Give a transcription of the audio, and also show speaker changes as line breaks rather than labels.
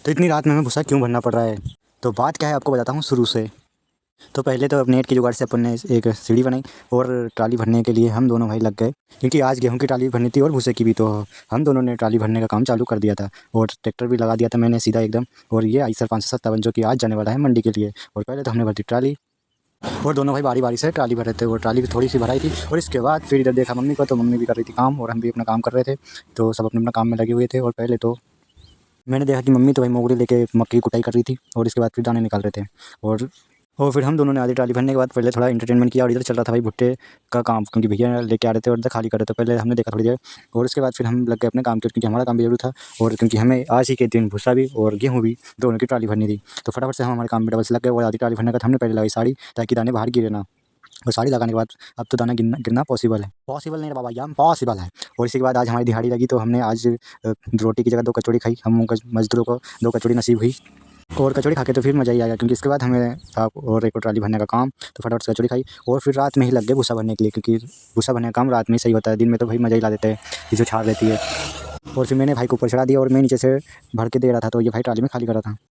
तो इतनी रात में हमें भूसा क्यों भरना पड़ रहा है? तो बात क्या है आपको बताता हूँ शुरू से। तो पहले तो नेट की जुगाड़ से अपन ने एक सीढ़ी बनाई और ट्राली भरने के लिए हम दोनों भाई लग गए, क्योंकि आज गेहूं की ट्राली भरनी थी और भूसे की भी। तो हम दोनों ने ट्राली भरने का काम चालू कर दिया था और ट्रैक्टर भी लगा दिया था मैंने सीधा एकदम। और ये आइसर 557 जो कि आज जाने वाला है मंडी के लिए। और पहले तो हमने भरती ट्राली और दोनों भाई बारी बारी से ट्राली भर रहे थे। और ट्राली भी थोड़ी सी भराई थी और इसके बाद फिर इधर देखा मम्मी को, तो मम्मी भी कर रही थी काम और हम भी अपना काम कर रहे थे। तो सब अपने अपना काम में लगे हुए थे। और पहले तो मैंने देखा कि मम्मी तो भाई मोगरे लेके मक्की की कुटाई कर रही थी और इसके बाद फिर दाने निकाल रहे थे। और फिर हम दोनों ने आधी ट्राली भरने के बाद पहले थोड़ा एंटरटेनमेंट किया और इधर चल रहा था भाई भुट्टे का काम, क्योंकि भैया लेके आ रहे थे और इधर खाली कर रहे थे। पहले हमने देखा थोड़ी देर और उसके बाद फिर हम लग गए अपने काम के, क्योंकि हमारा काम भी जरूरी था और क्योंकि हमें आज ही के दिन भूसा भी और गेहूँ भी दोनों की ट्राली भरनी थी। तो फटाफट से हम हमारे काम में डबल से लग गए और आधी ट्राली भरने का हमने पहले लगाई साड़ी, ताकि दाने बाहर गिरे ना। और साड़ी लगाने के बाद अब तो दाना गिरना पॉसिबल है, पॉसिबल नहीं है बाबा, यह पॉसिबल है। और इसी के बाद आज हमारी दिहाड़ी लगी, तो हमने आज रोटी की जगह 2 कचौड़ी खाई। हम मजदूरों को 2 कचौड़ी नसीब हुई और कचौड़ी खा के तो फिर मज़ा ही आया, क्योंकि इसके बाद हमें था और एक और ट्राली भरने का काम। तो फटाफट से कचौड़ी खाई और फिर रात में ही लग गए भूसा भरने के लिए, क्योंकि भूसा भरने का काम रात में ही सही होता है। दिन में तो भाई मज़ा ही ला देते हैं, जो छाड़ देती है। और फिर मैंने भाई को ऊपर चढ़ा दिया और मैं नीचे से भर के दे रहा था, तो ये भाई ट्राली में खाली कर रहा था।